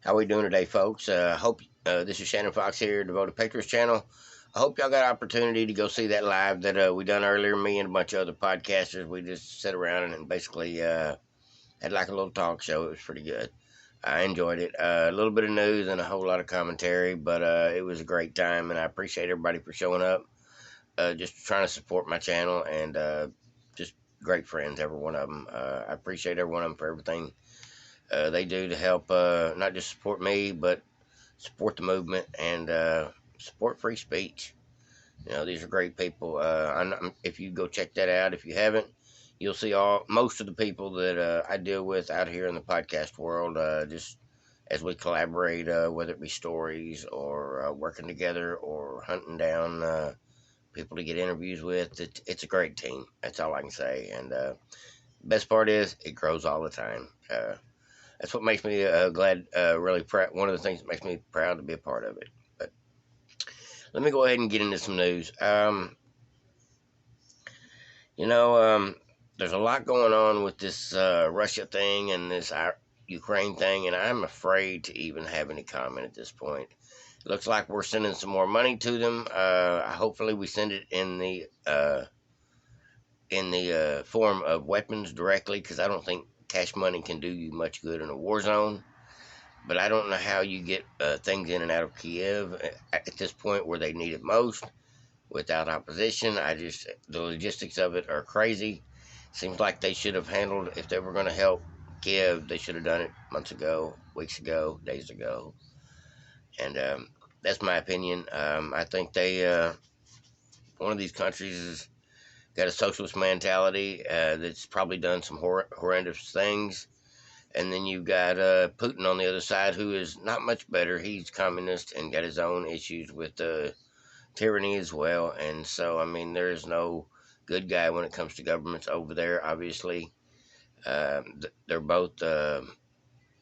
How we doing today, folks? Hope This is Shannon Fox here, Devoted Patriots channel. I hope y'all got an opportunity to go see that live that we done earlier. Me and a bunch of other podcasters, we just sat around and basically had like a little talk show. It was pretty good. I enjoyed it. A little bit of news and a whole lot of commentary, but it was a great time, and I appreciate everybody for showing up. Just trying to support my channel and just great friends, every one of them. I appreciate every one of them for everything they do to help not just support me, but support the movement and support free speech. These are great people. If you go check that out, if you haven't, you'll see most of the people that I deal with out here in the podcast world. Just as we collaborate, whether it be stories or working together or hunting down people to get interviews with, it's a great team. That's all I can say. And best part is it grows all the time. That's what makes me glad, really proud. One of the things that makes me proud to be a part of it. But let me go ahead and get into some news. You know, there's a lot going on with this Russia thing and this Ukraine thing, and I'm afraid to even have any comment at this point. It looks like we're sending some more money to them. Hopefully, we send it in the form of weapons directly, because I don't think cash money can do you much good in a war zone. But I don't know how you get things in and out of Kiev at this point where they need it most without opposition. The logistics of it are crazy. Seems like they should have handled, if they were going to help Kiev, they should have done it months ago, weeks ago, days ago. And that's my opinion. I think one of these countries has got a socialist mentality that's probably done some horrendous things. And then you've got Putin on the other side, who is not much better. He's communist and got his own issues with tyranny as well. And so, I mean, there is no good guy when it comes to governments over there, obviously. They're both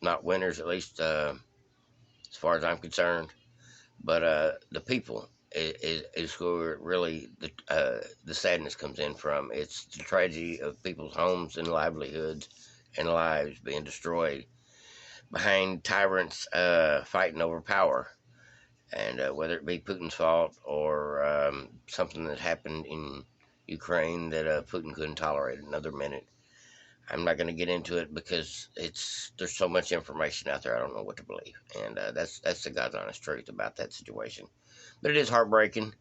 not winners, at least as far as I'm concerned. But the people is where really the sadness comes in from. It's the tragedy of people's homes and livelihoods and lives being destroyed behind tyrants fighting over power. And whether it be Putin's fault or something that happened in Ukraine that Putin couldn't tolerate another minute. I'm not going to get into it because there's so much information out there. I don't know what to believe, and that's the God's honest truth about that situation. But it is heartbreaking.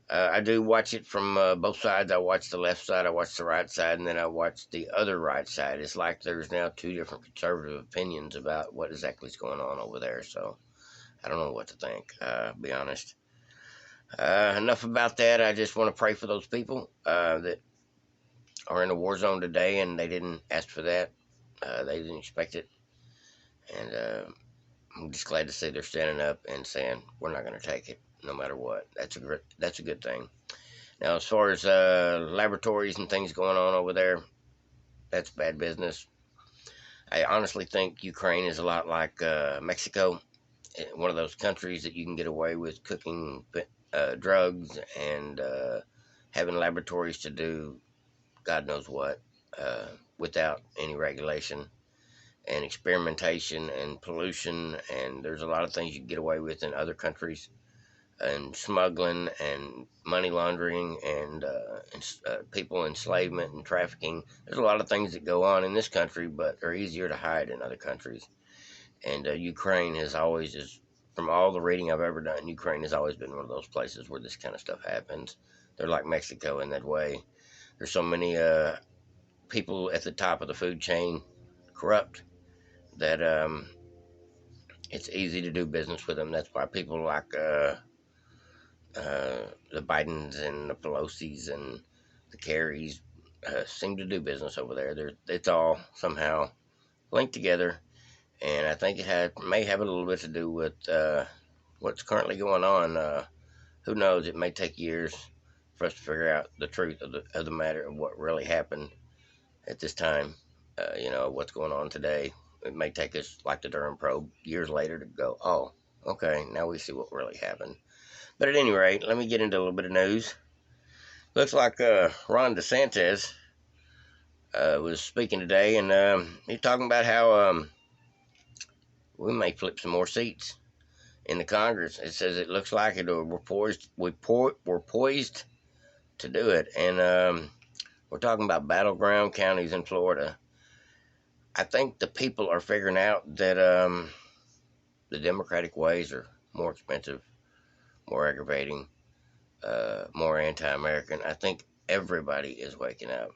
I do watch it from both sides. I watch the left side, I watch the right side, and then I watch the other right side. It's like there's now two different conservative opinions about what exactly is going on over there. So I don't know what to think, be honest. Enough about that. I just want to pray for those people that are in a war zone today, and they didn't ask for that. They didn't expect it. And I'm just glad to see they're standing up and saying, we're not going to take it, no matter what. That's a good thing. Now, as far as laboratories and things going on over there, that's bad business. I honestly think Ukraine is a lot like Mexico, one of those countries that you can get away with cooking drugs and having laboratories to do God knows what without any regulation and experimentation and pollution. And there's a lot of things you can get away with in other countries, and smuggling and money laundering and people enslavement and trafficking. There's a lot of things that go on in this country, but are easier to hide in other countries. And Ukraine has always, from all the reading I've ever done, Ukraine has always been one of those places where this kind of stuff happens. They're like Mexico in that way. There's so many people at the top of the food chain corrupt that it's easy to do business with them. That's why people like the Bidens and the Pelosi's and the Kerrys seem to do business over there. It's all somehow linked together, and I think may have a little bit to do with what's currently going on. Who knows? It may take years for us to figure out the truth of the matter of what really happened at this time. What's going on today. It may take us, like the Durham probe, years later to go, oh, okay, now we see what really happened. But at any rate, let me get into a little bit of news. Looks like Ron DeSantis was speaking today, and he's talking about how we may flip some more seats in the Congress. It says it looks like it, or we're poised to do it. And we're talking about battleground counties in Florida. I think the people are figuring out that the Democratic ways are more expensive, more aggravating, more anti-American. I think everybody is waking up.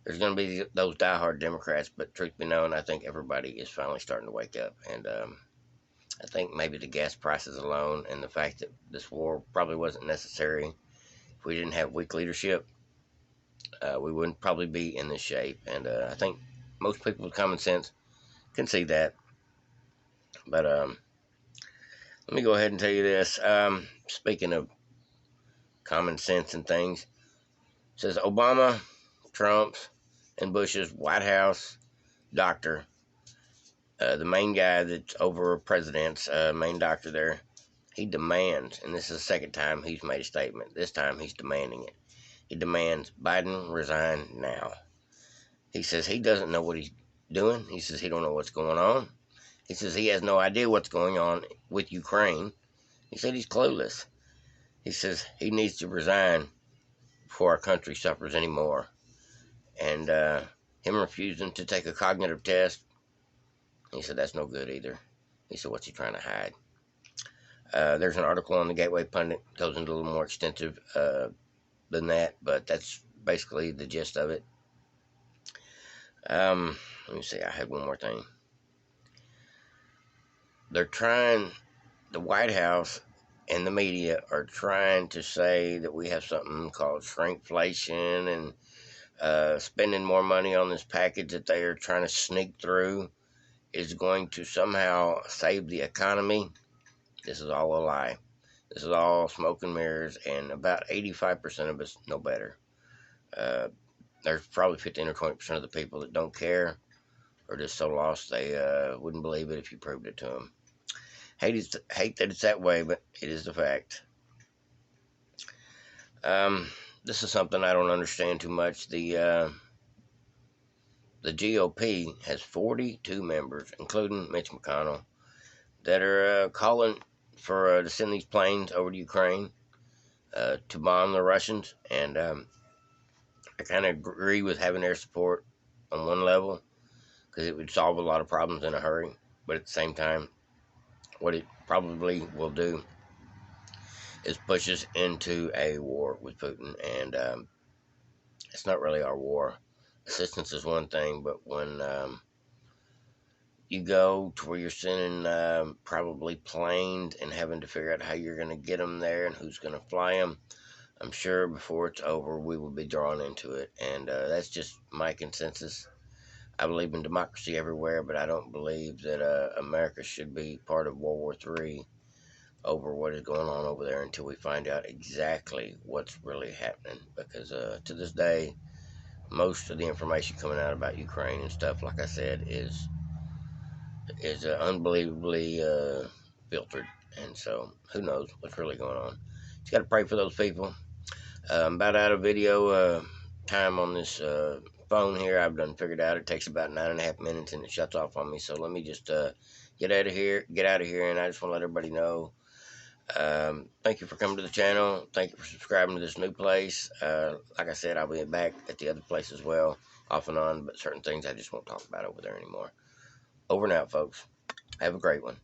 There's going to be those diehard Democrats, but truth be known, I think everybody is finally starting to wake up. And I think maybe the gas prices alone and the fact that this war probably wasn't necessary. If we didn't have weak leadership, we wouldn't probably be in this shape. And I think most people with common sense can see that. But let me go ahead and tell you this. Speaking of common sense and things, it says Obama, Trump's, and Bush's White House doctor, the main guy that's over president's main doctor there, he demands, and this is the second time he's made a statement. This time he's demanding it. He demands Biden resign now. He says he doesn't know what he's doing. He says he don't know what's going on. He says he has no idea what's going on with Ukraine. He said he's clueless. He says he needs to resign before our country suffers anymore. And him refusing to take a cognitive test, he said that's no good either. He said, what's he trying to hide? There's an article on the Gateway Pundit, goes into a little more extensive than that, but that's basically the gist of it. Let me see, I had one more thing. They're trying, the White House and the media are trying to say that we have something called shrinkflation and spending more money on this package that they are trying to sneak through is going to somehow save the economy. This is all a lie. This is all smoke and mirrors, and about 85% of us know better. There's probably 15 or 20% of the people that don't care or just so lost they wouldn't believe it if you proved it to them. Hate that it's that way, but it is the fact. This is something I don't understand too much. The GOP has 42 members, including Mitch McConnell, that are calling for to send these planes over to Ukraine to bomb the Russians. And I kind of agree with having their support on one level because it would solve a lot of problems in a hurry. But at the same time, what it probably will do is push us into a war with Putin. And it's not really our war. Assistance is one thing, but when you go to where you're sending probably planes and having to figure out how you're going to get them there and who's going to fly them, I'm sure before it's over we will be drawn into it. And that's just my consensus. I believe in democracy everywhere, but I don't believe that America should be part of World War III over what is going on over there until we find out exactly what's really happening. Because to this day, most of the information coming out about Ukraine and stuff, like I said, is unbelievably filtered. And so, who knows what's really going on. Just got to pray for those people. I'm about out of video time on this phone here. I've done figured out it takes about 9.5 minutes and it shuts off on me. So let me just get out of here, and I just want to let everybody know. Thank you for coming to the channel. Thank you for subscribing to this new place. Like I said, I'll be back at the other place as well, off and on, but certain things I just won't talk about over there anymore. Over and out, folks. Have a great one.